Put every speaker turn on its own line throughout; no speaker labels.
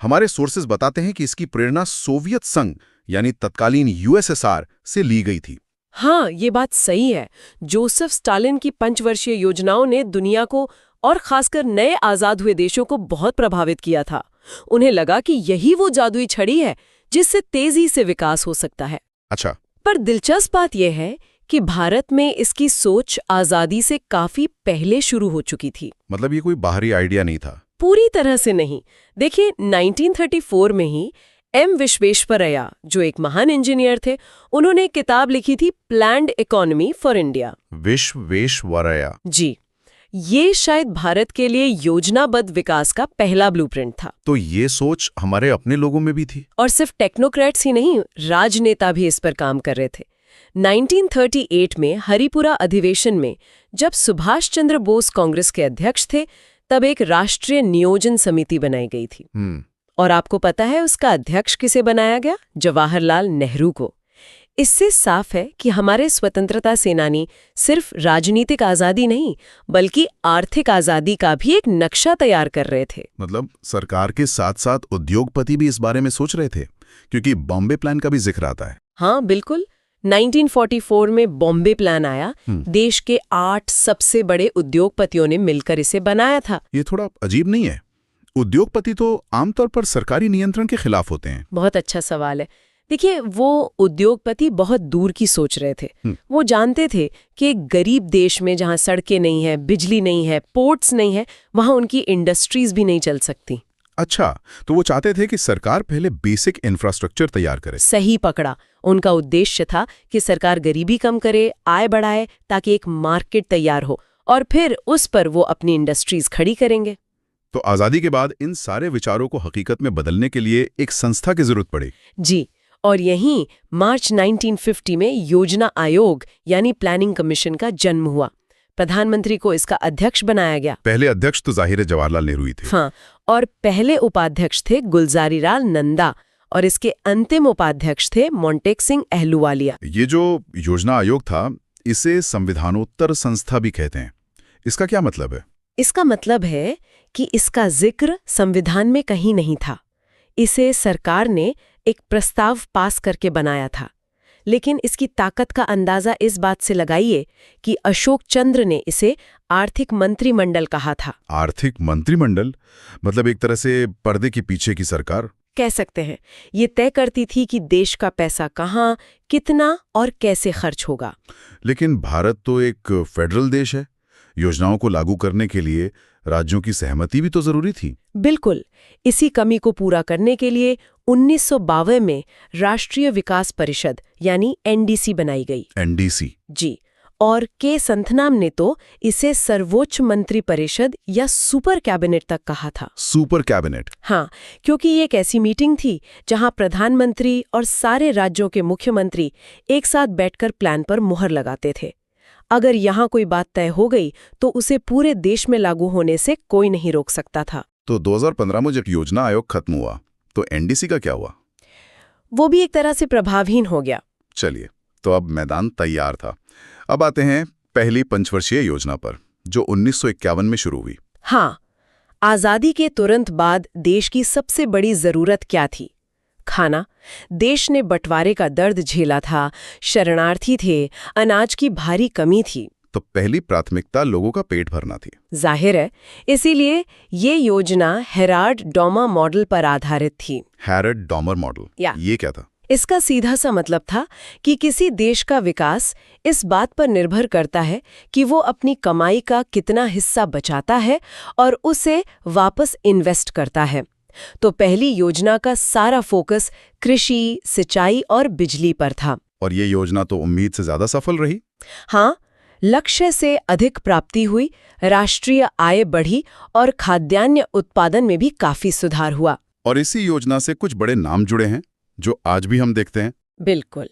हमारे सोर्सेज बताते हैं कि इसकी प्रेरणा सोवियत संघ यानी तत्कालीन यूएसएसआर से ली गई थी।
हाँ, ये बात सही है। जोसेफ स्टालिन की पंचवर्षीय योजनाओं ने दुनिया को और खासकर नए आजाद हुए देशों को बहुत प्रभावित किया था। उन्हें लगा कि यही वो जादुई छड़ी है जिससे तेजी से विकास हो सकता है।
अच्छा।
पर दिलचस्प बात यह है कि भारत में इसकी सोच आजादी से काफी पहले शुरू हो चुकी थी।
मतलब ये कोई बाहरी आइडिया नहीं था?
पूरी तरह से नहीं। देखिए, 1934 में ही एम विश्वेश्वरैया, जो एक महान इंजीनियर थे, उन्होंने एक किताब लिखी थी planned economy for India.
Visvesvaraya
ji, ये शायद भारत के लिए योजनाबद्ध विकास का पहला ब्लूप्रिंट था।
तो ये सोच हमारे अपने लोगों में भी थी?
और सिर्फ टेक्नोक्रेट्स ही नहीं, राजनेता भी इस पर काम कर रहे थे। 1938 में हरिपुरा अधिवेशन में जब सुभाष चंद्र बोस कांग्रेस के अध्यक्ष थे, तब एक राष्ट्रीय नियोजन समिति बनाई गई थी। और आपको पता है उसका अध्यक्ष किसे बनाया गया? जवाहरलाल नेहरू को। इससे साफ है कि हमारे स्वतंत्रता सेनानी सिर्फ राजनीतिक आजादी नहीं, बल्कि आर्थिक आजादी का भी एक नक्शा तैयार कर रहे थे।
मतलब सरकार के साथ साथ उद्योगपति भी इस बारे में सोच रहे थे, क्योंकि बॉम्बे प्लान का भी जिक्र आता है।
हाँ, बिल्कुल। 1944 में बॉम्बे प्लान आया। देश के 8 सबसे बड़े उद्योगपतियों ने मिलकर इसे बनाया था।
ये थोड़ा अजीब नहीं है? उद्योगपति तो आमतौर पर सरकारी नियंत्रण के खिलाफ होते हैं।
बहुत अच्छा सवाल है। देखिए, वो उद्योगपति बहुत दूर की सोच रहे थे। वो जानते थे कि एक गरीब देश में जहां सड़कें नहीं है, बिजली नहीं है, पोर्ट्स नहीं है, वहां उनकी इंडस्ट्रीज भी नहीं चल सकती।
अच्छा, तो वो चाहते थे कि सरकार पहले बेसिक इंफ्रास्ट्रक्चर तैयार करे।
सही पकड़ा। उनका उद्देश्य था कि सरकार गरीबी कम करे, आय बढ़ाए, ताकि एक मार्केट तैयार हो और फिर उस पर वो अपनी इंडस्ट्रीज खड़ी करेंगे।
तो आजादी के बाद इन सारे विचारों को हकीकत में बदलने के लिए एक संस्था की जरूरत पड़ी।
जी, और यहीं मार्च 1950 में योजना आयोग यानी प्लानिंग कमीशन का जन्म हुआ। प्रधानमंत्री को इसका अध्यक्ष बनाया गया।
पहले अध्यक्ष तो जाहिर है जवाहरलाल नेहरू ही थे।
हाँ, और पहले उपाध्यक्ष थे गुलजारीलाल नंदा और इसके अंतिम उपाध्यक्ष थे मोंटेक सिंह अहलूवालिया।
ये जो योजना आयोग था, इसे संविधानोत्तर संस्था भी कहते हैं। इसका क्या मतलब है?
इसका मतलब है कि इसका जिक्र संविधान में कहीं नहीं था। इसे सरकार ने एक प्रस्ताव पास करके बनाया था। लेकिन इसकी ताकत का अंदाजा इस बात से लगाइए कि अशोक चंद्र ने इसे आर्थिक मंत्रिमंडल कहा था।
आर्थिक मंत्रिमंडल मतलब एक तरह से पर्दे के पीछे की सरकार
कह सकते हैं। ये तय करती थी कि देश का पैसा कहाँ, कितना और कैसे खर्च होगा।
लेकिन भारत तो एक फेडरल देश है। योजनाओं को लागू करने के लिए राज्यों की सहमति भी तो जरूरी थी।
बिल्कुल। इसी कमी को पूरा करने के लिए 1952 में राष्ट्रीय विकास परिषद यानी एनडीसी बनाई गई।
एनडीसी?
जी। और के संथनाम ने तो इसे सर्वोच्च मंत्री परिषद या सुपर कैबिनेट तक कहा था।
Super cabinet?
हाँ, क्योंकि ये एक ऐसी मीटिंग थी जहां प्रधानमंत्री और सारे राज्यों के मुख्यमंत्री एक साथ बैठकर प्लान पर मुहर लगाते थे। अगर यहाँ कोई बात तय हो गई तो उसे पूरे देश में लागू होने से कोई नहीं रोक सकता था।
तो 2015 में जब योजना आयोग खत्म हुआ तो एनडीसी का क्या हुआ?
वो भी एक तरह से प्रभावहीन हो गया।
चलिए, तो अब मैदान तैयार था। अब आते हैं पहली पंचवर्षीय योजना पर, जो 1951 में शुरू हुई।
हाँ, आजादी के तुरंत बाद देश की सबसे बड़ी जरूरत क्या थी? खाना। देश ने बंटवारे का दर्द झेला था, शरणार्थी थे, अनाज की भारी कमी थी।
तो पहली प्राथमिकता लोगों का पेट भरना थी।
जाहिर है, इसीलिए ये योजना हेराल्ड डॉमर मॉडल पर आधारित थी।
हेराल्ड डॉमर मॉडल, ये क्या था?
इसका सीधा सा मतलब था कि किसी देश का विकास इस बात पर निर्भर करता है कि वो अपनी कमाई का कितना हिस्सा बचाता है और उसे वापस इन्वेस्ट करता है। तो पहली योजना का सारा फोकस कृषि, सिंचाई और बिजली पर था।
और ये योजना तो उम्मीद से ज्यादा सफल रही।
हाँ, लक्ष्य से अधिक प्राप्ति हुई, राष्ट्रीय आय बढ़ी और खाद्यान्न उत्पादन में भी काफी सुधार हुआ।
और इसी योजना से कुछ बड़े नाम जुड़े हैं जो आज भी हम देखते हैं।
बिल्कुल।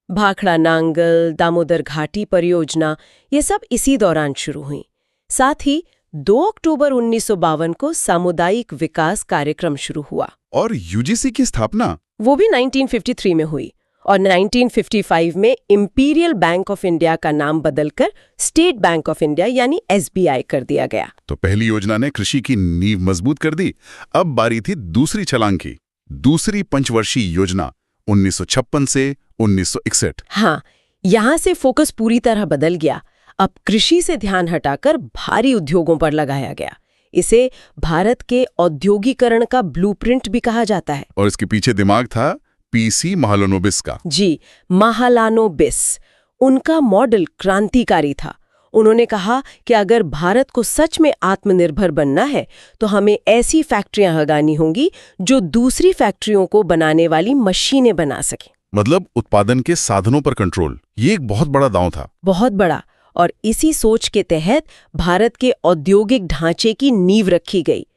भाखड़ा नांगल, दामोदर घाटी परियोजना, ये सब इसी दौरान शुरू हुई। साथ ही 2 अक्टूबर 1952 को सामुदायिक विकास कार्यक्रम शुरू हुआ।
और यूजीसी की स्थापना?
वो भी 1953 में हुई। और 1955 में इंपीरियल बैंक ऑफ इंडिया का नाम बदलकर स्टेट बैंक ऑफ इंडिया यानी SBI कर दिया गया।
तो पहली योजना ने कृषि की नींव मजबूत कर दी। अब बारी थी दूसरी छलांग की, दूसरी पंचवर्षीय योजना 1956 से 1961।
हाँ, यहाँ से फोकस पूरी तरह बदल गया। अब कृषि से ध्यान हटाकर भारी उद्योगों पर लगाया गया। इसे भारत के औद्योगिकरण का ब्लूप्रिंट भी कहा जाता है।
और इसके पीछे दिमाग था PC महालनोबिस का।
जी, महालानोबिस। उनका मॉडल क्रांतिकारी था। उन्होंने कहा कि अगर भारत को सच में आत्मनिर्भर बनना है तो हमें ऐसी फैक्ट्रियां लगानी होंगी जो दूसरी फैक्ट्रियों को बनाने वाली मशीनें बना सकें।
मतलब उत्पादन के साधनों पर कंट्रोल। ये एक बहुत बड़ा दांव था।
बहुत बड़ा। और इसी सोच के तहत भारत के औद्योगिक ढांचे की नींव रखी गई।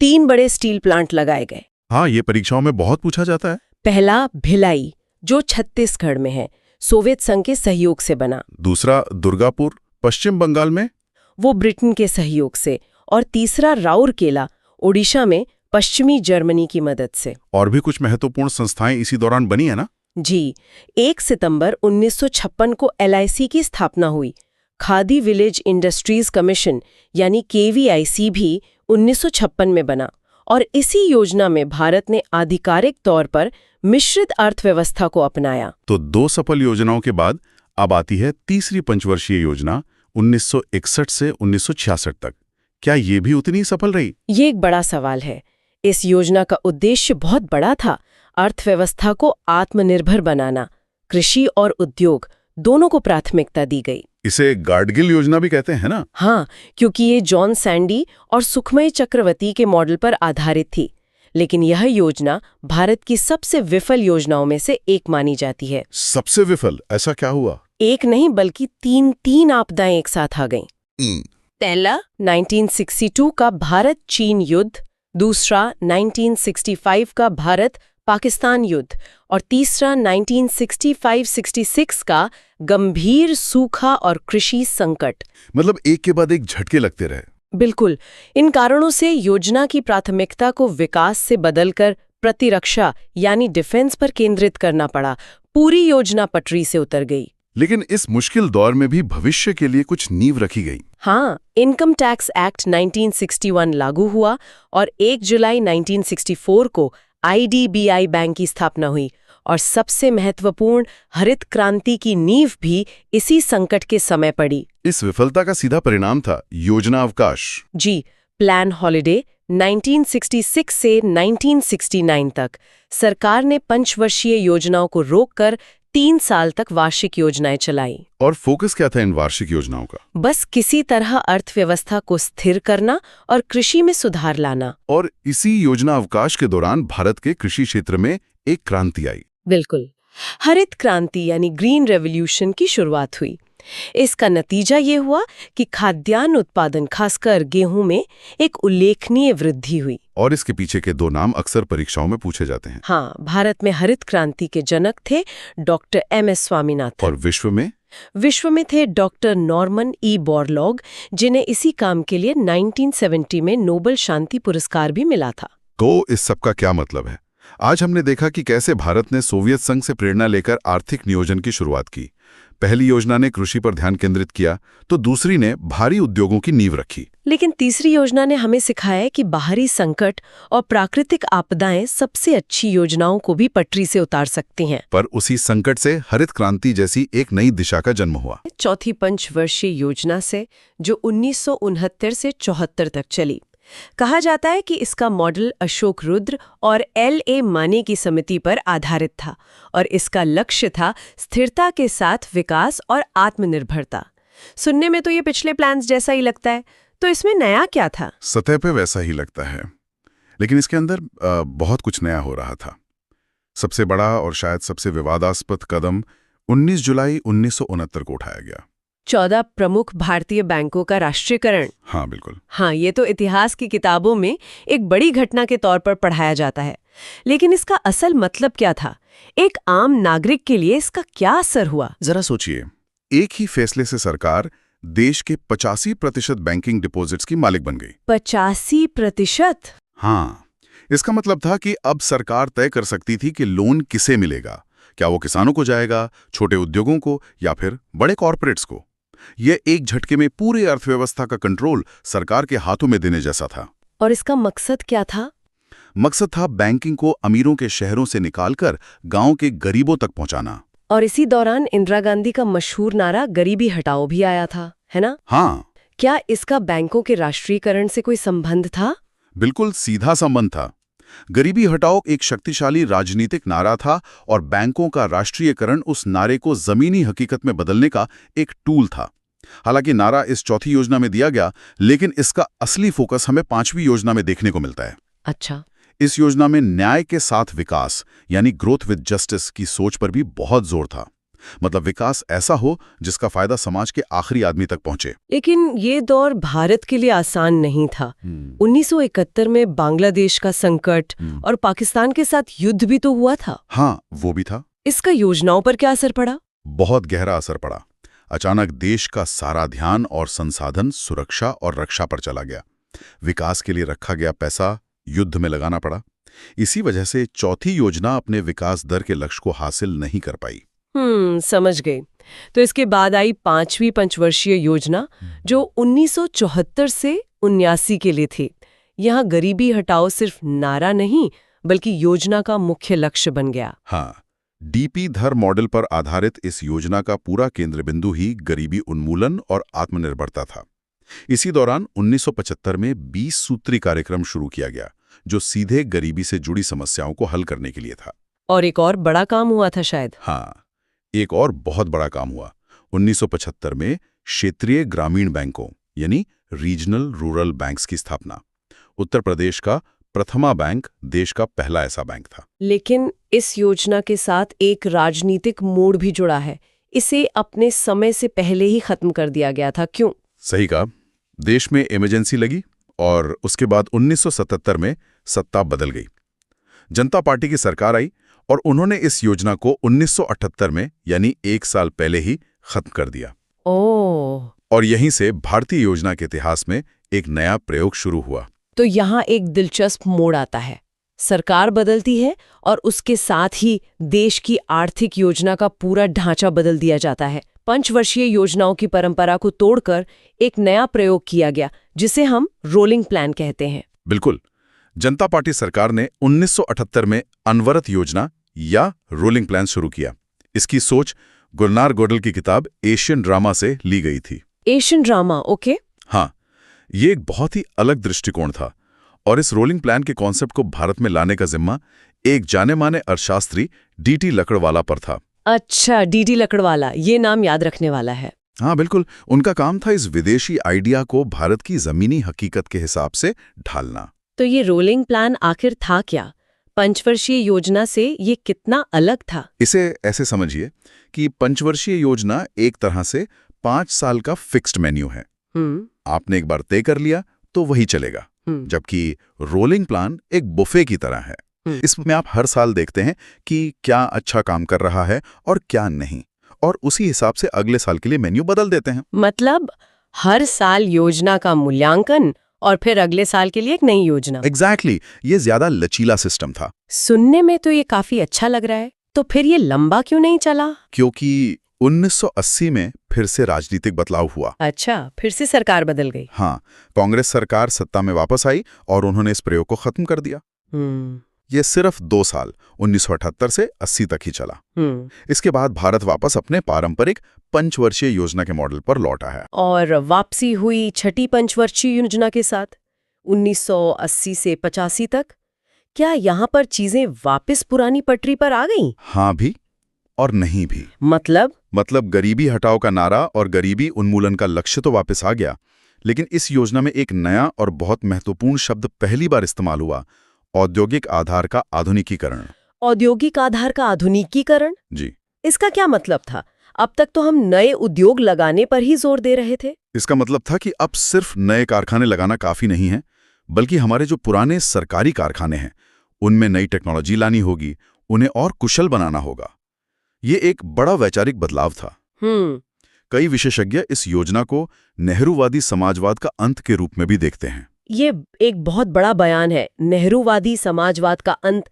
3 बड़े स्टील प्लांट लगाए गए।
हाँ, ये परीक्षाओं में बहुत पूछा जाता है।
पहला भिलाई, जो छत्तीसगढ़ में है, सोवियत संघ के सहयोग से बना।
दूसरा दुर्गापुर, पश्चिम बंगाल में,
वो ब्रिटेन के सहयोग से। और तीसरा राउरकेला, ओडिशा में, पश्चिमी जर्मनी की मदद से।
और भी कुछ महत्वपूर्ण संस्थाएं इसी दौरान बनी है ना?
जी, 1 सितंबर 1956 को LIC की स्थापना हुई। खादी विलेज इंडस्ट्रीज कमीशन यानी KVIC भी 1956 में बना। और इसी योजना में भारत ने आधिकारिक तौर पर मिश्रित अर्थव्यवस्था को अपनाया।
तो 2 सफल योजनाओं के बाद अब आती है तीसरी पंचवर्षीय योजना 1961 से 1966 तक। क्या ये भी उतनी सफल रही?
ये एक बड़ा सवाल है। इस योजना का उद्देश्य बहुत बड़ा था, अर्थव्यवस्था को आत्मनिर्भर बनाना। कृषि और उद्योग दोनों को प्राथमिकता दी गई।
इसे गाडगिल योजना भी कहते हैं ना?
हाँ, क्योंकि ये जॉन सैंडी और सुखमय चक्रवर्ती के मॉडल पर आधारित थी। लेकिन यह योजना भारत की सबसे विफल योजनाओं में से एक मानी जाती है।
सबसे विफल? ऐसा क्या हुआ?
एक नहीं बल्कि तीन आपदाएं एक साथ आ गईं। पहला 1962 का भारत चीन युद्ध, दूसरा 1965 का भारत पाकिस्तान युद्ध और तीसरा 1965-66 का गंभीर सूखा और कृषि संकट।
मतलब एक के बाद एक झटके लगते रहे।
बिल्कुल। इन कारणों से योजना की प्राथमिकता को विकास से बदलकर प्रतिरक्षा यानी डिफेंस पर केंद्रित करना पड़ा। पूरी योजना पटरी से उतर गई।
लेकिन इस मुश्किल दौर में भी भविष्य के लिए कुछ नींव रखी गई।
हाँ, इनकम टैक्स एक्ट 1961 लागू हुआ और 1 जुलाई 1964 को IDBI बैंक की स्थापना हुई। और सबसे महत्वपूर्ण हरित क्रांति की नींव भी इसी संकट के समय पड़ी।
इस विफलता का सीधा परिणाम था योजना अवकाश।
जी, प्लान हॉलिडे 1966 से 1969 तक सरकार ने पंचवर्षीय योजनाओं को रोककर 3 साल तक वार्षिक योजनाएं चलाई।
और फोकस क्या था इन वार्षिक योजनाओं का?
बस किसी तरह अर्थव्यवस्था को स्थिर करना और कृषि में सुधार लाना।
और इसी योजना अवकाश के दौरान भारत के कृषि क्षेत्र में एक क्रांति आई।
बिल्कुल, हरित क्रांति यानी ग्रीन रेवोल्यूशन की शुरुआत हुई। इसका नतीजा ये हुआ कि खाद्यान्न उत्पादन खासकर गेहूं में एक उल्लेखनीय वृद्धि हुई।
और इसके पीछे के 2 नाम अक्सर परीक्षाओं में पूछे जाते हैं।
हाँ, भारत में हरित क्रांति के जनक थे डॉक्टर MS स्वामीनाथन।
और विश्व में
थे डॉक्टर नॉर्मन E बोरलॉग, जिन्हें इसी काम के लिए 1970 में नोबेल शांति पुरस्कार भी मिला था।
तो इस सब का क्या मतलब है? आज हमने देखा कि कैसे भारत ने सोवियत संघ से प्रेरणा लेकर आर्थिक नियोजन की शुरुआत की। पहली योजना ने कृषि पर ध्यान केंद्रित किया तो दूसरी ने भारी उद्योगों की नींव रखी।
लेकिन तीसरी योजना ने हमें सिखाया कि बाहरी संकट और प्राकृतिक आपदाएं सबसे अच्छी योजनाओं को भी पटरी से उतार सकती हैं।
पर उसी संकट से हरित क्रांति जैसी एक नई दिशा का जन्म हुआ।
चौथी पंचवर्षीय योजना से, जो 1969 से 74 तक चली। कहा जाता है कि इसका मॉडल अशोक रुद्र और LA माने की समिति पर आधारित था और इसका लक्ष्य था स्थिरता के साथ विकास और आत्मनिर्भरता। सुनने में तो ये पिछले प्लान्स जैसा ही लगता है, तो इसमें नया क्या था?
सतह पे वैसा ही लगता है, लेकिन इसके अंदर बहुत कुछ नया हो रहा था। सबसे बड़ा और शायद सबसे विवादास्पद कदम 19 जुलाई 1969 को उठाया गया।
14 प्रमुख भारतीय बैंकों का राष्ट्रीयकरण।
हाँ बिल्कुल।
हाँ, ये तो इतिहास की किताबों में एक बड़ी घटना के तौर पर पढ़ाया जाता है, लेकिन इसका असल मतलब क्या था? एक आम नागरिक के लिए इसका क्या असर हुआ?
जरा सोचिए, एक ही फैसले से सरकार देश के 85% बैंकिंग डिपॉजिट्स की मालिक बन गई।
85%?
हाँ, इसका मतलब था कि अब सरकार तय कर सकती थी कि लोन किसे मिलेगा, क्या वो किसानों को जाएगा, छोटे उद्योगों को या फिर बड़े कॉरपोरेट्स को? ये एक झटके में पूरी अर्थव्यवस्था का कंट्रोल सरकार के हाथों में देने जैसा था।
और इसका मकसद क्या था?
मकसद था बैंकिंग को अमीरों के शहरों से निकालकर गांव के गरीबों तक पहुंचाना।
और इसी दौरान इंदिरा गांधी का मशहूर नारा गरीबी हटाओ भी आया था, है ना?
हाँ,
क्या इसका बैंकों के राष्ट्रीयकरण से कोई संबंध था?
बिल्कुल सीधा संबंध था। गरीबी हटाओ एक शक्तिशाली राजनीतिक नारा था और बैंकों का राष्ट्रीयकरण उस नारे को जमीनी हकीकत में बदलने का एक टूल था। हालांकि नारा इस चौथी योजना में दिया गया, लेकिन इसका असली फोकस हमें 5वीं योजना में देखने को मिलता है।
अच्छा।
इस योजना में न्याय के साथ विकास यानी ग्रोथ विद जस्टिस की सोच पर भी बहुत जोर था। मतलब विकास ऐसा हो जिसका फायदा समाज के आखिरी आदमी तक पहुंचे।
लेकिन ये दौर भारत के लिए आसान नहीं था। 1971 में बांग्लादेश का संकट और पाकिस्तान के साथ युद्ध भी तो हुआ था।
हाँ, वो भी था।
इसका योजनाओं पर क्या असर पड़ा?
बहुत गहरा असर पड़ा। अचानक देश का सारा ध्यान और संसाधन सुरक्षा और रक्षा पर चला गया। विकास के लिए रखा गया पैसा युद्ध में लगाना पड़ा। इसी वजह से चौथी योजना अपने विकास दर के लक्ष्य को हासिल नहीं कर पाई।
समझ गई। तो इसके बाद आई 5वीं पंचवर्षीय योजना, जो 1974 से 79 के लिए थी। यहाँ गरीबी हटाओ सिर्फ नारा नहीं, बल्कि योजना का मुख्य लक्ष्य बन गया।
हाँ, डीपी धर मॉडल पर आधारित इस योजना का पूरा केंद्र बिंदु ही गरीबी उन्मूलन और आत्मनिर्भरता था। इसी दौरान 1975 में 20 सूत्री कार्यक्रम शुरू किया गया, जो सीधे गरीबी से जुड़ी समस्याओं को हल करने के लिए था।
और एक और बड़ा काम हुआ था शायद।
हाँ, एक और बहुत बड़ा काम हुआ। 1975 में क्षेत्रीय ग्रामीण बैंकों यानी रीजनल रूरल बैंक्स की स्थापना। उत्तर प्रदेश का प्रथमा बैंक देश का पहला ऐसा बैंक था।
लेकिन इस योजना के साथ एक राजनीतिक मोड़ भी जुड़ा है। इसे अपने समय से पहले ही खत्म कर दिया गया था। क्यों?
सही कहा। देश में इमरजेंसी लगी और उसके बाद 1977 में सत्ता बदल गई। जनता पार्टी की सरकार आई और उन्होंने इस योजना को 1978 में यानी 1 साल पहले ही खत्म कर दिया।
ओह।
और यहीं से भारतीय योजना के इतिहास में एक नया प्रयोग शुरू हुआ।
तो यहाँ एक दिलचस्प मोड़ आता है। सरकार बदलती है और उसके साथ ही देश की आर्थिक योजना का पूरा ढांचा बदल दिया जाता है। पंचवर्षीय योजनाओं की परंपरा को तोड़कर एक नया प्रयोग किया गया, जिसे हम रोलिंग प्लान कहते हैं।
बिल्कुल। जनता पार्टी सरकार ने 1978 में अनवरत योजना या रोलिंग प्लान शुरू किया। इसकी सोच गुलनार गोडल की किताब एशियन ड्रामा से ली गई थी।
Asian drama, okay.
हाँ, ये एक बहुत ही अलग दृष्टिकोण था और इस रोलिंग प्लान के कॉन्सेप्ट को भारत में लाने का जिम्मा एक जाने माने अर्थशास्त्री डीटी लकड़वाला पर था।
अच्छा, डीटी लकड़वाला, ये नाम याद रखने वाला है।
हाँ बिल्कुल, उनका काम था इस विदेशी आइडिया को भारत की जमीनी हकीकत के हिसाब से ढालना।
तो ये रोलिंग प्लान आखिर था क्या? पंचवर्षीय योजना से ये कितना अलग था?
इसे ऐसे समझिए कि पंचवर्षीय योजना एक तरह से 5 साल का फिक्स्ड मेन्यू है। आपने एक बार तय कर लिया तो वही चलेगा। जबकि रोलिंग प्लान एक बुफे की तरह है। इसमें आप हर साल देखते हैं कि क्या अच्छा काम कर रहा है और क्या नहीं, और उसी हिसाब से अगले साल के लिए मेन्यू बदल देते हैं।
मतलब हर साल योजना का मूल्यांकन और फिर अगले साल के लिए एक नई योजना।
एग्जैक्टली, ये ज्यादा लचीला सिस्टम था।
सुनने में तो ये काफी अच्छा लग रहा है। तो फिर ये लंबा क्यों नहीं चला?
क्योंकि 1980 में फिर से राजनीतिक बदलाव हुआ।
अच्छा, फिर से सरकार बदल गई।
हाँ, कांग्रेस सरकार सत्ता में वापस आई और उन्होंने इस प्रयोग को खत्म कर दिया। ये सिर्फ 2 साल 1978 से 80 तक ही चला। इसके बाद भारत वापस अपने पारंपरिक पंचवर्षीय योजना के मॉडल पर लौटा है।
और वापसी हुई छठी पंचवर्षीय योजना के साथ 1980 से 85 तक। क्या यहाँ पर चीजें वापस पुरानी पटरी पर आ गईं?
हाँ भी और नहीं भी।
मतलब
गरीबी हटाओ का नारा और गरीबी उन्मूलन का लक्ष्य तो वापस आ गया, लेकिन इस योजना में एक नया और बहुत महत्वपूर्ण शब्द पहली बार इस्तेमाल हुआ, औद्योगिक आधार का आधुनिकीकरण।
औद्योगिक आधार का आधुनिकीकरण?
जी।
इसका क्या मतलब था? अब तक तो हम नए उद्योग लगाने पर ही जोर दे रहे थे।
इसका मतलब था कि अब सिर्फ नए कारखाने लगाना काफी नहीं है, बल्कि हमारे जो पुराने सरकारी कारखाने हैं उनमें नई टेक्नोलॉजी लानी होगी, उन्हें और कुशल बनाना होगा। ये एक बड़ा वैचारिक बदलाव था। कई विशेषज्ञ इस योजना को नेहरूवादी समाजवाद का अंत के रूप में भी देखते हैं।
ये एक बहुत बड़ा बयान है, नेहरूवादी समाजवाद का अंत।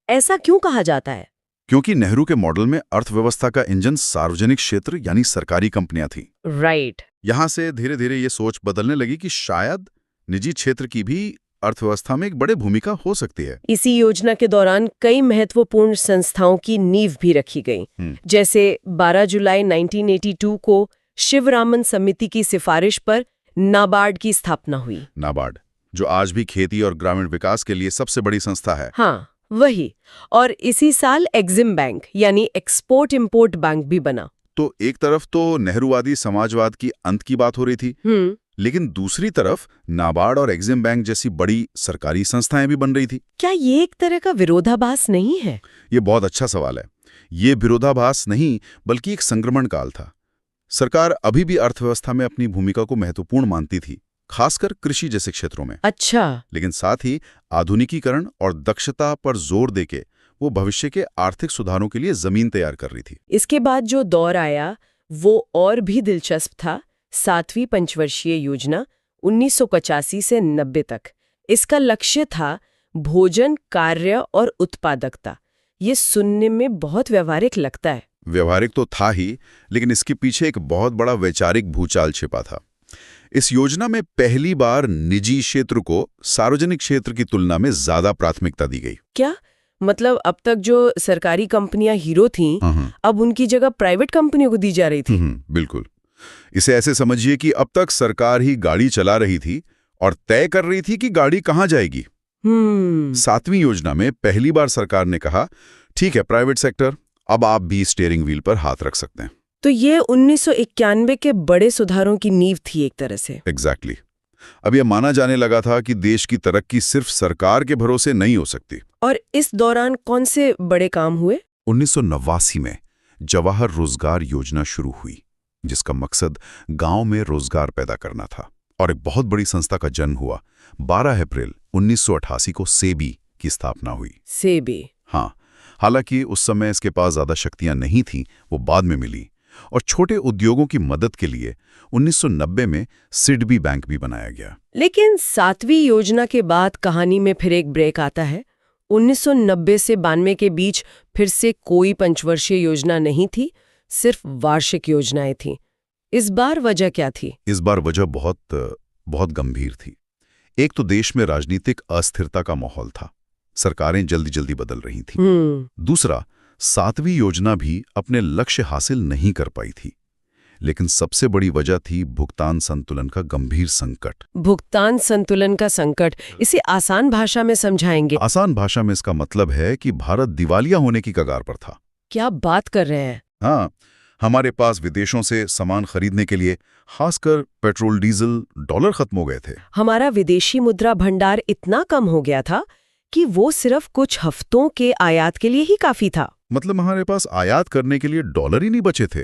ऐसा क्यों कहा जाता है?
क्योंकि नेहरू के मॉडल में अर्थव्यवस्था का इंजन सार्वजनिक क्षेत्र यानी सरकारी कंपनियां थी।
राइट।
यहां से धीरे धीरे ये सोच बदलने लगी कि शायद निजी क्षेत्र की भी अर्थव्यवस्था में एक बड़े भूमिका हो सकती है।
इसी योजना के दौरान कई महत्वपूर्ण संस्थाओं की नींव भी रखी गई, जैसे 12 जुलाई 1982 को शिवरामन समिति की सिफारिश पर नाबार्ड की स्थापना हुई।
नाबार्ड, जो आज भी खेती और ग्रामीण विकास के लिए सबसे बड़ी संस्था है।
हाँ, वही। और इसी साल एग्जिम बैंक यानी एक्सपोर्ट इंपोर्ट बैंक भी बना।
तो एक तरफ तो नेहरूवादी समाजवाद की अंत की बात हो रही थी, लेकिन दूसरी तरफ नाबार्ड और एग्जिम बैंक जैसी बड़ी सरकारी संस्थाएं भी बन रही थी।
क्या ये एक तरह का विरोधाभास नहीं है?
ये बहुत अच्छा सवाल है। ये विरोधाभास नहीं, बल्कि एक संक्रमण काल था। सरकार अभी भी अर्थव्यवस्था में अपनी भूमिका को महत्वपूर्ण मानती थी, खासकर कृषि जैसे क्षेत्रों में।
अच्छा।
लेकिन साथ ही आधुनिकीकरण और दक्षता पर जोर देके वो भविष्य के आर्थिक सुधारों के लिए जमीन तैयार कर रही थी।
इसके बाद जो दौर आया वो और भी दिलचस्प था। 7वीं पंचवर्षीय योजना 1985 से 90 तक। इसका लक्ष्य था भोजन, कार्य और उत्पादकता। ये सुनने में बहुत व्यवहारिक लगता है।
व्यवहारिक तो था ही, लेकिन इसके पीछे एक बहुत बड़ा वैचारिक भूचाल छिपा था। इस योजना में पहली बार निजी क्षेत्र को सार्वजनिक क्षेत्र की तुलना में ज्यादा प्राथमिकता दी गई।
क्या मतलब अब तक जो सरकारी कंपनियां हीरो थीं, अब उनकी जगह प्राइवेट कंपनियों को दी जा रही थी?
बिल्कुल। इसे ऐसे समझिए कि अब तक सरकार ही गाड़ी चला रही थी और तय कर रही थी कि गाड़ी कहां जाएगी। 7वीं योजना में पहली बार सरकार ने कहा, ठीक है प्राइवेट सेक्टर, अब आप भी स्टीयरिंग व्हील पर हाथ रख सकते हैं।
तो ये 1991 के बड़े सुधारों की नींव थी एक तरह से।
एग्जैक्टली। अब यह माना जाने लगा था कि देश की तरक्की सिर्फ सरकार के भरोसे नहीं हो सकती।
और इस दौरान कौन से बड़े काम हुए?
1989 में जवाहर रोजगार योजना शुरू हुई, जिसका मकसद गांव में रोजगार पैदा करना था। और एक बहुत बड़ी संस्था का जन्म हुआ। 12 अप्रैल 1988 को सेबी की स्थापना हुई।
सेबी?
हाँ, हालांकि उस समय इसके पास ज्यादा शक्तियां नहीं थीं, वो बाद में मिली। और छोटे उद्योगों की मदद के लिए 1990 में सिडबी बैंक भी बनाया गया।
लेकिन 7वीं योजना के बाद कहानी में फिर एक ब्रेक आता है। 1990 से 92 के बीच फिर से कोई पंचवर्षीय योजना नहीं थी, सिर्फ वार्षिक योजनाएं थीं। इस बार वजह क्या थी?
इस बार वजह बहुत गंभीर थी। एक तो देश में राजनीतिक अस्थिरता का माहौल था, सरकारें जल्दी जल्दी बदल रही थीं। दूसरा, 7वीं योजना भी अपने लक्ष्य हासिल नहीं कर पाई थी। लेकिन सबसे बड़ी वजह थी भुगतान संतुलन का गंभीर संकट।
भुगतान संतुलन का संकट, इसे आसान भाषा में समझाएंगे?
आसान भाषा में इसका मतलब है कि भारत दिवालिया होने की कगार पर था।
क्या बात कर रहे हैं?
हाँ, हमारे पास विदेशों से सामान खरीदने के लिए खासकर पेट्रोल, डीजल, डॉलर खत्म हो गए थे।
हमारा विदेशी मुद्रा भंडार इतना कम हो गया था कि वो सिर्फ कुछ हफ्तों के आयात के लिए ही काफी था।
मतलब हमारे पास आयात करने के लिए डॉलर ही नहीं बचे थे।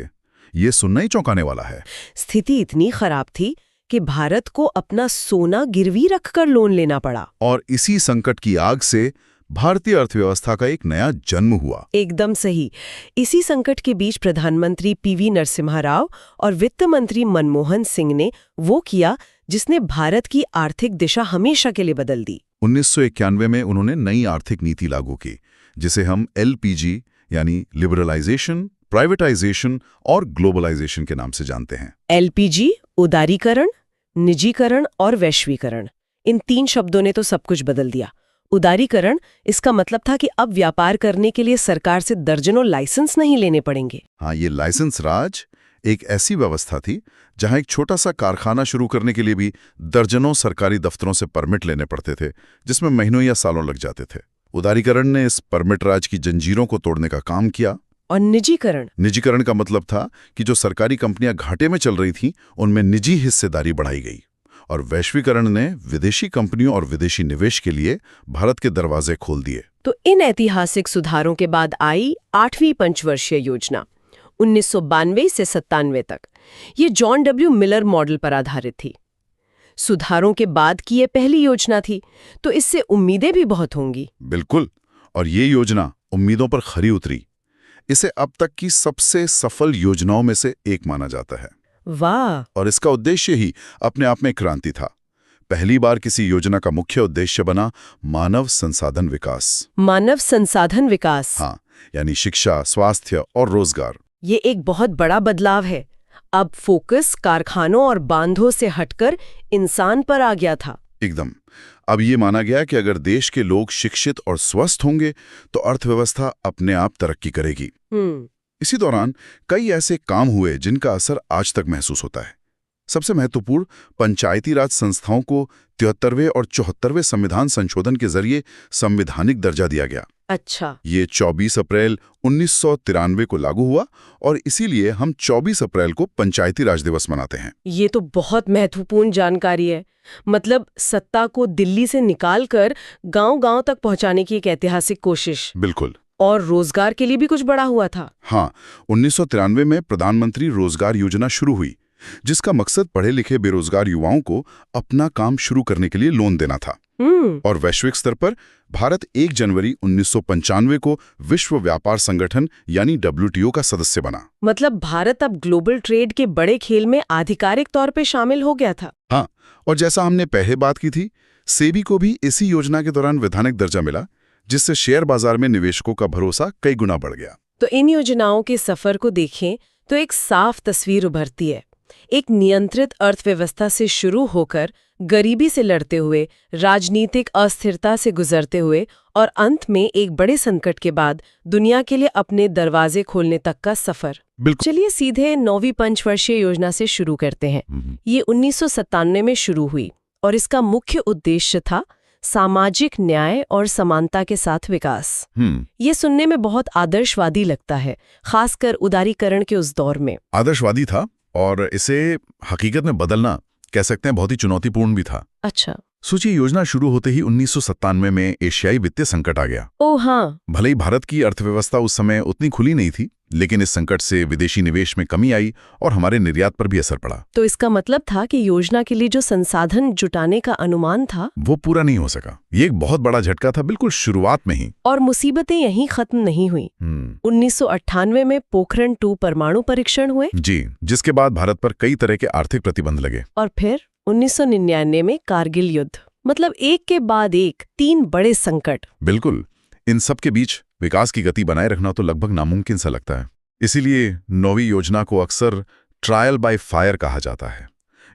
ये सुनना ही चौंकाने वाला है।
स्थिति इतनी खराब थी कि भारत को अपना सोना गिरवी रखकर लोन लेना पड़ा।
और इसी संकट की आग से भारतीय अर्थव्यवस्था का एक नया जन्म हुआ।
एकदम सही। इसी संकट के बीच प्रधानमंत्री पीवी नरसिम्हा राव और वित्त मंत्री मनमोहन सिंह ने वो किया जिसने भारत की आर्थिक दिशा हमेशा के लिए बदल दी।
1991 में उन्होंने नई आर्थिक नीति लागू की, जिसे हम LPG यानी लिबरलाइजेशन, प्राइवेटाइजेशन और ग्लोबलाइजेशन के नाम से जानते हैं।
LPG उदारीकरण, निजीकरण और वैश्वीकरण, इन 3 शब्दों ने तो सब कुछ बदल दिया। उदारीकरण, इसका मतलब था कि अब व्यापार करने के लिए सरकार से दर्जनों लाइसेंस नहीं लेने पड़ेंगे।
हाँ, ये लाइसेंस राज एक ऐसी व्यवस्था थी जहां एक छोटा सा कारखाना शुरू करने के लिए भी दर्जनों सरकारी दफ्तरों से परमिट लेने पड़ते थे, जिसमें महीनों या सालों लग जाते थे। उदारीकरण ने इस परमिट राज की जंजीरों को तोड़ने का काम किया।
और निजीकरण
का मतलब था कि जो सरकारी कंपनियां घाटे में चल रही थीं, उनमें निजी हिस्सेदारी बढ़ाई गई। और वैश्वीकरण ने विदेशी कंपनियों और विदेशी निवेश के लिए भारत के दरवाजे खोल दिए।
तो इन ऐतिहासिक सुधारों के बाद आई 8वीं पंचवर्षीय योजना 1992 से 97 तक। ये जॉन डब्ल्यू मिलर मॉडल पर आधारित थी। सुधारों के बाद की ये पहली योजना थी, तो इससे उम्मीदें भी बहुत होंगी।
बिल्कुल, और ये योजना उम्मीदों पर खरी उतरी। इसे अब तक की सबसे सफल योजनाओं में से एक माना जाता है।
वाह!
और इसका उद्देश्य ही अपने आप में क्रांति था। पहली बार किसी योजना का मुख्य उद्देश्य बना मानव संसाधन विकास।
मानव संसाधन विकास?
हाँ, यानी शिक्षा, स्वास्थ्य और रोजगार।
ये एक बहुत बड़ा बदलाव है। अब फोकस कारखानों और बांधों से हटकर इंसान पर आ गया था।
एकदम। अब ये माना गया कि अगर देश के लोग शिक्षित और स्वस्थ होंगे तो अर्थव्यवस्था अपने आप तरक्की करेगी। इसी दौरान कई ऐसे काम हुए जिनका असर आज तक महसूस होता है। सबसे महत्वपूर्ण, पंचायती राज संस्थाओं को 73वें और 74वें संविधान संशोधन के जरिए संवैधानिक दर्जा दिया गया।
अच्छा।
ये 24 अप्रैल 1993 को लागू हुआ और इसीलिए हम 24 अप्रैल को पंचायती राज दिवस मनाते हैं।
ये तो बहुत महत्वपूर्ण जानकारी है। मतलब सत्ता को दिल्ली से निकालकर गांव-गांव तक पहुंचाने की एक ऐतिहासिक कोशिश।
बिल्कुल।
और रोजगार के लिए भी कुछ बड़ा हुआ था।
हाँ, 1993 में प्रधानमंत्री रोजगार योजना शुरू हुई, जिसका मकसद पढ़े लिखे बेरोजगार युवाओं को अपना काम शुरू करने के लिए लोन देना था। और वैश्विक स्तर पर भारत 1 जनवरी 1995 को विश्व व्यापार संगठन यानी WTO का सदस्य बना।
मतलब भारत अब ग्लोबल ट्रेड के बड़े खेल में आधिकारिक तौर पे शामिल हो गया था।
हाँ, और जैसा हमने पहले बात की थी, सेबी को भी इसी योजना के दौरान वैधानिक दर्जा मिला, जिससे शेयर बाजार में निवेशकों का भरोसा कई गुना बढ़ गया।
तो इन योजनाओं के सफर को देखें तो एक साफ तस्वीर उभरती है। एक नियंत्रित अर्थव्यवस्था से शुरू होकर गरीबी से लड़ते हुए, राजनीतिक अस्थिरता से गुजरते हुए और अंत में एक बड़े संकट के बाद दुनिया के लिए अपने दरवाजे खोलने तक का सफर। चलिए सीधे 9वीं पंचवर्षीय योजना से शुरू करते हैं। ये 1997 में शुरू हुई और इसका मुख्य उद्देश्य था सामाजिक न्याय और समानता के साथ विकास। ये सुनने में बहुत आदर्शवादी लगता है, खासकर उदारीकरण के उस दौर में।
आदर्शवादी था और इसे हकीकत में बदलना, कह सकते हैं, बहुत ही चुनौतीपूर्ण भी था।
अच्छा।
सोचिए, योजना शुरू होते ही 1997 में एशियाई वित्तीय संकट आ गया।
ओह हाँ।
भले ही भारत की अर्थव्यवस्था उस समय उतनी खुली नहीं थी, लेकिन इस संकट से विदेशी निवेश में कमी आई और हमारे निर्यात पर भी असर पड़ा।
तो इसका मतलब था कि योजना के लिए जो संसाधन जुटाने का अनुमान था
वो पूरा नहीं हो सका। ये एक बहुत बड़ा झटका था, बिल्कुल शुरुआत में ही।
और मुसीबतें यहीं खत्म नहीं हुई। 1998 में पोखरण 2 परमाणु परीक्षण हुए।
जी, जिसके बाद भारत पर कई तरह के आर्थिक प्रतिबंध लगे।
और फिर 1999 में कारगिल युद्ध। मतलब एक के बाद एक 3 बड़े संकट।
बिल्कुल। इन सब के बीच विकास की गति बनाए रखना तो लगभग नामुमकिन सा लगता है। इसीलिए 9वीं योजना को अक्सर ट्रायल बाय फायर कहा जाता है।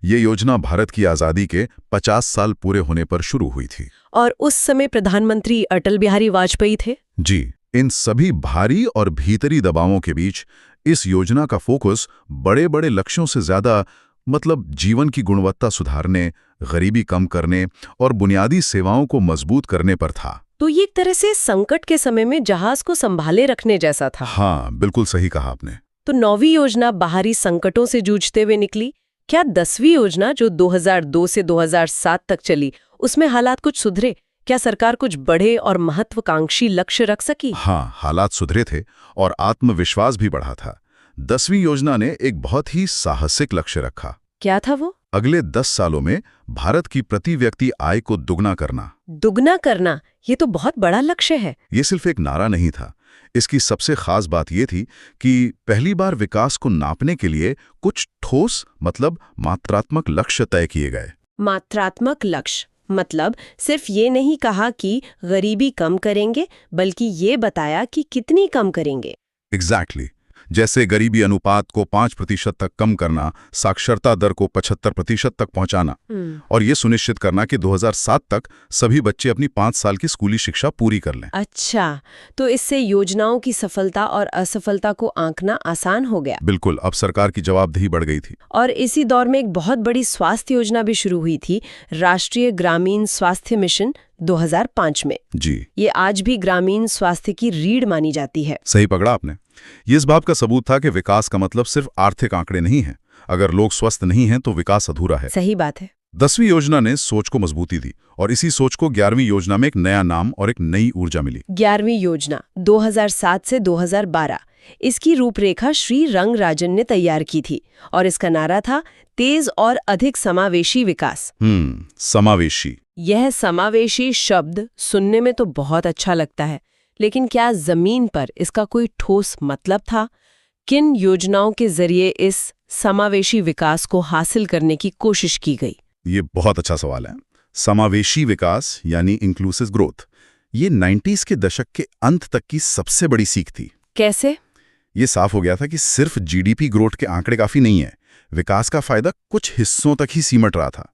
ये योजना भारत की आज़ादी के 50 साल पूरे होने पर शुरू हुई थी।
और उस समय प्रधानमंत्री अटल बिहारी वाजपेयी थे।
जी, इन सभी भारी और भीतरी दबावों के बीच इस योजना का फोकस बड़े बड़े लक्ष्यों से ज्यादा, मतलब जीवन की गुणवत्ता सुधारने, गरीबी कम करने और बुनियादी सेवाओं को मजबूत करने पर था।
तो ये एक तरह से संकट के समय में जहाज को संभाले रखने जैसा था।
हाँ, बिल्कुल सही कहा आपने।
तो 9वीं योजना बाहरी संकटों से जूझते हुए निकली। क्या 10वीं योजना जो 2002 से 2007 तक चली, उसमें हालात कुछ सुधरे? क्या सरकार कुछ बड़े और महत्वाकांक्षी लक्ष्य रख सकी?
हाँ, हालात सुधरे थे और आत्मविश्वास भी बढ़ा था। 10वीं योजना ने एक बहुत ही साहसिक लक्ष्य रखा।
क्या था वो?
अगले 10 सालों में भारत की प्रति व्यक्ति आय को दुगना करना।
दुगना करना, ये तो बहुत बड़ा लक्ष्य है।
ये सिर्फ एक नारा नहीं था। इसकी सबसे खास बात ये थी कि पहली बार विकास को नापने के लिए कुछ ठोस, मतलब मात्रात्मक लक्ष्य तय किए गए।
मात्रात्मक लक्ष्य मतलब सिर्फ ये नहीं कहा कि गरीबी कम करेंगे, बल्कि ये बताया कि कितनी कम करेंगे।
एग्जैक्टली। जैसे गरीबी अनुपात को 5% तक कम करना, साक्षरता दर को 75% तक पहुंचाना और ये सुनिश्चित करना कि 2007 तक सभी बच्चे अपनी 5 साल की स्कूली शिक्षा पूरी कर लें।
अच्छा, तो इससे योजनाओं की सफलता और असफलता को आंकना आसान हो गया।
बिल्कुल, अब सरकार की जवाबदेही बढ़ गई थी।
और इसी दौर में एक बहुत बड़ी स्वास्थ्य योजना भी शुरू हुई थी, राष्ट्रीय ग्रामीण स्वास्थ्य मिशन 2005 में।
जी,
ये आज भी ग्रामीण स्वास्थ्य की रीढ़ मानी जाती है।
सही पकड़ा आपने। ये इस बात का सबूत था कि विकास का मतलब सिर्फ आर्थिक आंकड़े नहीं है। अगर लोग स्वस्थ नहीं हैं तो विकास अधूरा है।
सही बात है।
10वीं योजना ने सोच को मजबूती दी और इसी सोच को 11वीं योजना में एक नया नाम और एक नई ऊर्जा मिली।
11वीं योजना 2007 से 2012। इसकी रूपरेखा श्री रंगराजन ने तैयार की थी और इसका नारा था तेज और अधिक समावेशी विकास।
समावेशी।
यह समावेशी शब्द सुनने में तो बहुत अच्छा लगता है, लेकिन क्या जमीन पर इसका कोई ठोस मतलब था? किन योजनाओं के जरिए इस समावेशी विकास को हासिल करने की कोशिश की गई?
ये बहुत अच्छा सवाल है। समावेशी विकास यानी इंक्लूसिव ग्रोथ, ये 90s के दशक के अंत तक की सबसे बड़ी सीख थी।
कैसे?
ये साफ हो गया था कि सिर्फ जीडीपी ग्रोथ के आंकड़े काफी नहीं है, विकास का फायदा कुछ हिस्सों तक ही सिमट रहा था।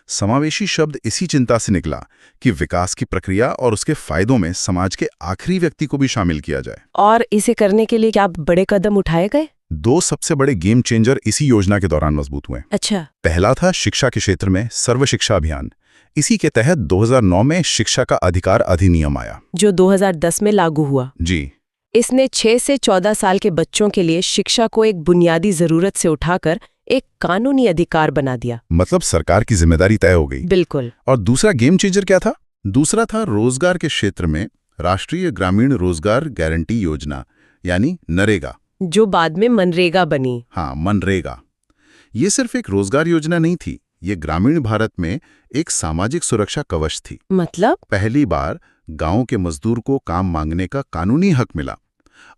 समावेशी शब्द इसी चिंता से निकला कि विकास की प्रक्रिया और उसके फायदों में समाज के आखिरी व्यक्ति को भी शामिल किया जाए।
और इसे करने के लिए क्या बड़े कदम उठाए गए?
2 सबसे बड़े गेम चेंजर इसी योजना के दौरान मजबूत हुए।
अच्छा।
पहला था शिक्षा के क्षेत्र में सर्व शिक्षा अभियान। इसी के तहत 2009 में शिक्षा का अधिकार अधिनियम आया,
जो 2010 में लागू हुआ।
जी।
इसने 6 से 14 साल के बच्चों के लिए शिक्षा को एक बुनियादी जरूरत से उठाकर एक कानूनी अधिकार बना दिया।
मतलब सरकार की जिम्मेदारी तय हो गई।
बिल्कुल।
और दूसरा गेम चेंजर क्या था? दूसरा था रोजगार के क्षेत्र में राष्ट्रीय ग्रामीण रोजगार गारंटी योजना, यानी नरेगा,
जो बाद में मनरेगा बनी।
हाँ, मनरेगा। ये सिर्फ एक रोजगार योजना नहीं थी, ये ग्रामीण भारत में एक सामाजिक सुरक्षा कवच थी।
मतलब?
पहली बार गांव के मजदूर को काम मांगने का कानूनी हक मिला।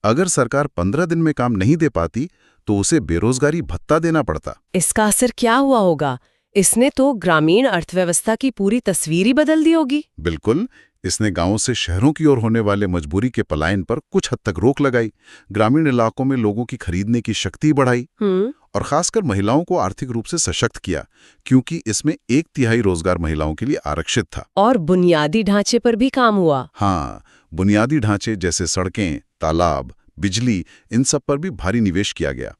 अगर सरकार 15 दिन में काम नहीं दे पाती तो उसे बेरोजगारी भत्ता देना पड़ता।
इसका असर क्या हुआ होगा? इसने तो ग्रामीण अर्थव्यवस्था की पूरी तस्वीर ही बदल दी होगी।
बिल्कुल। इसने गांवों से शहरों की ओर होने वाले मजबूरी के पलायन पर कुछ हद तक रोक लगाई, ग्रामीण इलाकों में लोगों की खरीदने की शक्ति बढ़ाई और खासकर महिलाओं को आर्थिक रूप से सशक्त किया, क्योंकि इसमें 1/3 रोजगार महिलाओं के लिए आरक्षित था।
और बुनियादी ढांचे पर भी काम हुआ।
हाँ, बुनियादी ढांचे जैसे सड़कें, तालाब, बिजली, इन सब पर भी भारी निवेश किया गया।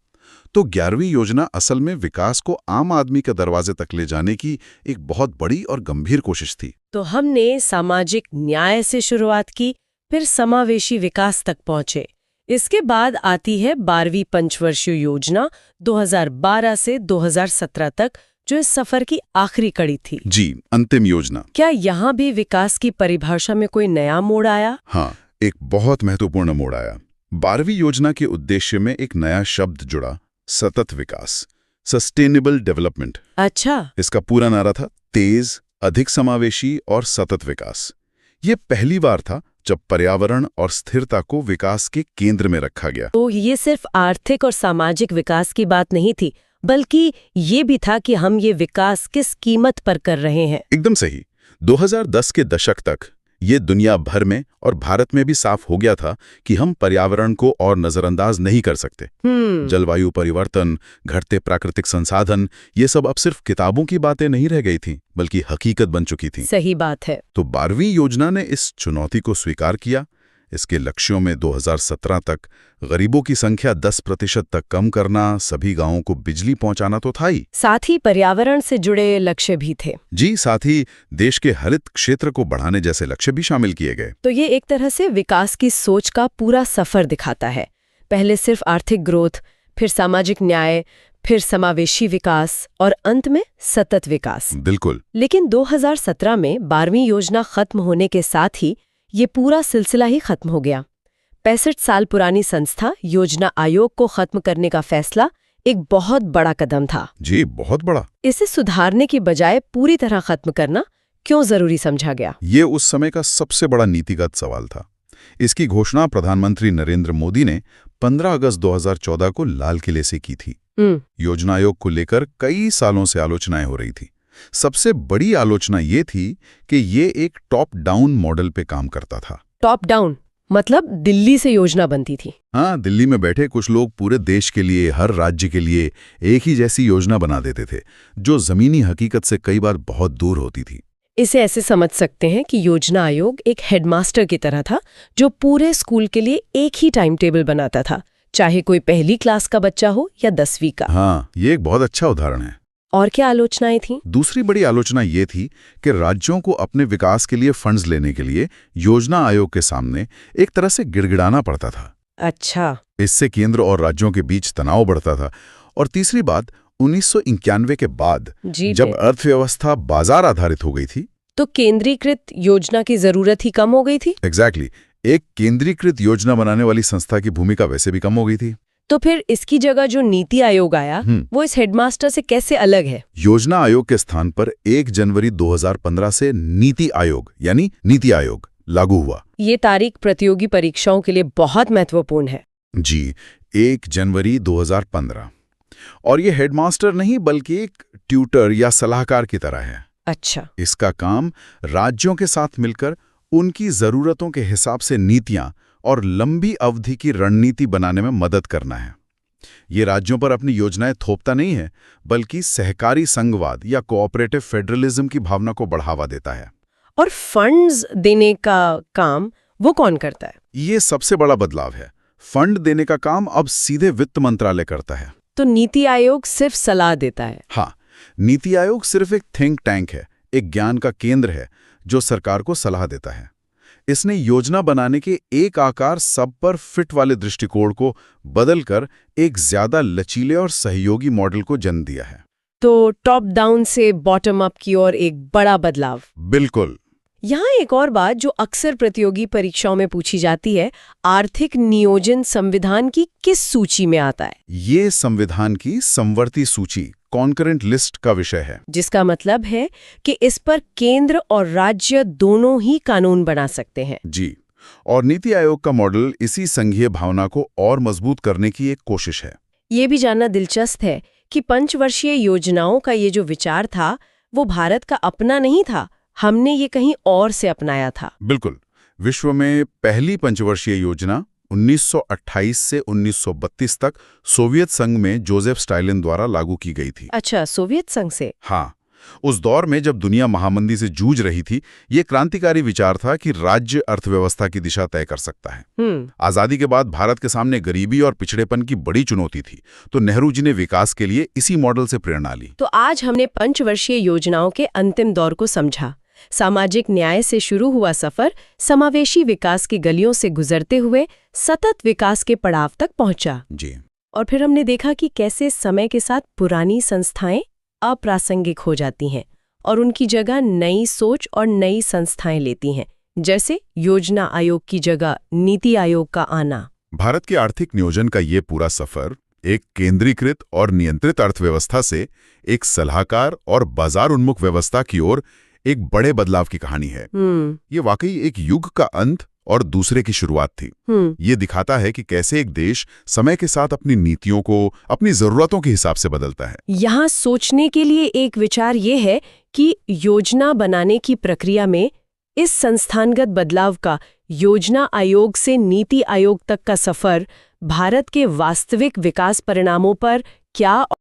तो 11वीं योजना असल में विकास को आम आदमी के दरवाजे तक ले जाने की एक बहुत बड़ी और गंभीर कोशिश थी।
तो हमने सामाजिक न्याय से शुरुआत की, फिर समावेशी विकास तक पहुंचे। इसके बाद आती है 12वीं पंचवर्षीय योजना 2012 से 2017 तक, जो इस सफर की आखिरी कड़ी थी।
जी, अंतिम योजना।
क्या यहाँ भी विकास की परिभाषा में कोई नया मोड़ आया?
हाँ, एक बहुत महत्वपूर्ण मोड़ आया। 12वीं योजना के उद्देश्य में एक नया शब्द जुड़ा, सतत विकास, सस्टेनेबल डेवलपमेंट।
अच्छा।
इसका पूरा नारा था तेज, अधिक समावेशी और सतत विकास। ये पहली बार था जब पर्यावरण और स्थिरता को विकास के केंद्र में रखा गया।
तो ये सिर्फ आर्थिक और सामाजिक विकास की बात नहीं थी, बल्कि ये भी था कि हम ये विकास किस कीमत पर कर रहे हैं।
एकदम सही। 2010 के दशक तक ये दुनिया भर में और भारत में भी साफ हो गया था कि हम पर्यावरण को और नजरअंदाज नहीं कर सकते। जलवायु परिवर्तन, घटते प्राकृतिक संसाधन, ये सब अब सिर्फ किताबों की बातें नहीं रह गई थीं, बल्कि हकीकत बन चुकी थीं।
सही बात है।
तो 12वीं योजना ने इस चुनौती को स्वीकार किया। इसके लक्ष्यों में 2017 तक गरीबों की संख्या 10% तक कम करना, सभी गांवों को बिजली पहुंचाना तो था ही,
साथ ही पर्यावरण से जुड़े लक्ष्य भी थे।
जी, साथ ही देश के हरित क्षेत्र को बढ़ाने जैसे लक्ष्य भी शामिल किए गए।
तो ये एक तरह से विकास की सोच का पूरा सफर दिखाता है। पहले सिर्फ आर्थिक ग्रोथ, फिर सामाजिक न्याय, फिर समावेशी विकास और अंत में सतत विकास।
बिल्कुल।
लेकिन 2017 में 12वीं योजना खत्म होने के साथ ही ये पूरा सिलसिला ही खत्म हो गया। 65 साल पुरानी संस्था योजना आयोग को खत्म करने का फैसला एक बहुत बड़ा कदम था।
जी, बहुत बड़ा।
इसे सुधारने की बजाय पूरी तरह खत्म करना क्यों जरूरी समझा गया?
ये उस समय का सबसे बड़ा नीतिगत सवाल था। इसकी घोषणा प्रधानमंत्री नरेंद्र मोदी ने 15 अगस्त 2014 को लाल किले से की थी। योजना आयोग को लेकर कई सालों से आलोचनाएं हो रही थी। सबसे बड़ी आलोचना ये थी कि ये एक टॉप डाउन मॉडल पे काम करता था।
टॉप डाउन मतलब दिल्ली से योजना बनती थी?
हाँ, दिल्ली में बैठे कुछ लोग पूरे देश के लिए, हर राज्य के लिए एक ही जैसी योजना बना देते थे, जो जमीनी हकीकत से कई बार बहुत दूर होती थी।
इसे ऐसे समझ सकते हैं कि योजना आयोग एक हेडमास्टर की तरह था, जो पूरे स्कूल के लिए एक ही टाइम टेबल बनाता था, चाहे कोई पहली क्लास का बच्चा हो या 10वीं का।
हाँ, ये एक बहुत अच्छा उदाहरण है।
और क्या आलोचनाएं थीं?
दूसरी बड़ी आलोचना ये थी कि राज्यों को अपने विकास के लिए फंड्स लेने के लिए योजना आयोग के सामने एक तरह से गिड़गिड़ाना पड़ता था।
अच्छा।
इससे केंद्र और राज्यों के बीच तनाव बढ़ता था। और तीसरी बात, 1991 के बाद जब अर्थव्यवस्था बाजार आधारित हो गई थी,
तो केंद्रीकृत योजना की जरूरत ही कम हो गई थी।
एग्जैक्टली। एक केंद्रीकृत योजना बनाने वाली संस्था की भूमिका वैसे भी कम हो गई थी।
तो फिर इसकी जगह जो नीति आयोग आया, वो इस हेडमास्टर से कैसे अलग है?
योजना आयोग के स्थान पर 1 जनवरी 2015 से नीति आयोग यानी नीति आयोग लागू हुआ।
ये तारीख प्रतियोगी परीक्षाओं के लिए बहुत महत्वपूर्ण है।
जी, 1 जनवरी 2015। और ये हेडमास्टर नहीं बल्कि एक ट्यूटर या सलाहकार की तरह है।
अच्छा।
इसका काम राज्यों के साथ मिलकर उनकी जरूरतों के हिसाब से नीतियां और लंबी अवधि की रणनीति बनाने में मदद करना है। ये राज्यों पर अपनी योजनाएं थोपता नहीं है, बल्कि सहकारी संघवाद या कोऑपरेटिव फेडरलिज्म की भावना को बढ़ावा देता है।
और फंड्स देने का काम वो कौन करता है?
ये सबसे बड़ा बदलाव है। फंड देने का काम अब सीधे वित्त मंत्रालय करता है।
तो नीति आयोग सिर्फ सलाह देता है?
हाँ, नीति आयोग सिर्फ एक थिंक टैंक है, एक ज्ञान का केंद्र है जो सरकार को सलाह देता है। इसने योजना बनाने के एक आकार सब पर फिट वाले दृष्टिकोण को बदलकर एक ज्यादा लचीले और सहयोगी मॉडल को जन्म दिया है।
तो टॉप डाउन से बॉटम अप की ओर एक बड़ा बदलाव।
बिल्कुल।
यहाँ एक और बात जो अक्सर प्रतियोगी परीक्षाओं में पूछी जाती है, आर्थिक नियोजन संविधान की किस सूची में आता है?
ये संविधान की समवर्ती सूची, कॉन्करेंट लिस्ट का विषय है।
जिसका मतलब है कि इस पर केंद्र और राज्य दोनों ही कानून बना सकते हैं।
जी, और नीति आयोग का मॉडल इसी संघीय भावना को और मजबूत करने की एक कोशिश है।
ये भी जानना दिलचस्प है कि पंचवर्षीय योजनाओं का ये जो विचार था, वो भारत का अपना नहीं था, हमने ये कहीं और से अपनाया था।
बिल्कुल। विश्व में पहली पंचवर्षीय योजना 1928 से 1932 तक सोवियत संघ में जोसेफ स्टालिन द्वारा लागू की गई थी।
अच्छा, सोवियत संघ से?
हाँ, उस दौर में जब दुनिया महामंदी से जूझ रही थी, ये क्रांतिकारी विचार था कि राज्य अर्थव्यवस्था की दिशा तय कर सकता है। आजादी के बाद भारत के सामने गरीबी और पिछड़ेपन की बड़ी चुनौती थी, तो नेहरू जी ने विकास के लिए इसी मॉडल से प्रेरणा ली।
तो आज हमने पंचवर्षीय योजनाओं के अंतिम दौर को समझा। सामाजिक न्याय से शुरू हुआ सफर समावेशी विकास की गलियों से गुजरते हुए सतत विकास के पड़ाव तक पहुंचा।
जी।
और फिर हमने देखा कि कैसे समय के साथ पुरानी संस्थाएं अप्रासंगिक हो जाती हैं और उनकी जगह नई सोच और नई संस्थाएं लेती हैं, जैसे योजना आयोग की जगह नीति आयोग का आना।
भारत के आर्थिक नियोजन का ये पूरा सफर एक केंद्रीकृत और नियंत्रित अर्थव्यवस्था से एक सलाहकार और बाजार उन्मुख व्यवस्था की ओर एक बड़े बदलाव की कहानी है। ये वाकई एक युग का अंत और दूसरे की शुरुआत थी। ये दिखाता है कि कैसे एक देश समय के साथ अपनी नीतियों को अपनी जरूरतों के हिसाब से बदलता है।
यहाँ सोचने के लिए एक विचार ये है कि योजना बनाने की प्रक्रिया में इस संस्थानगत बदलाव का, योजना आयोग से नीति आयोग तक का सफर भारत के वास्तविक विकास परिणामों पर क्या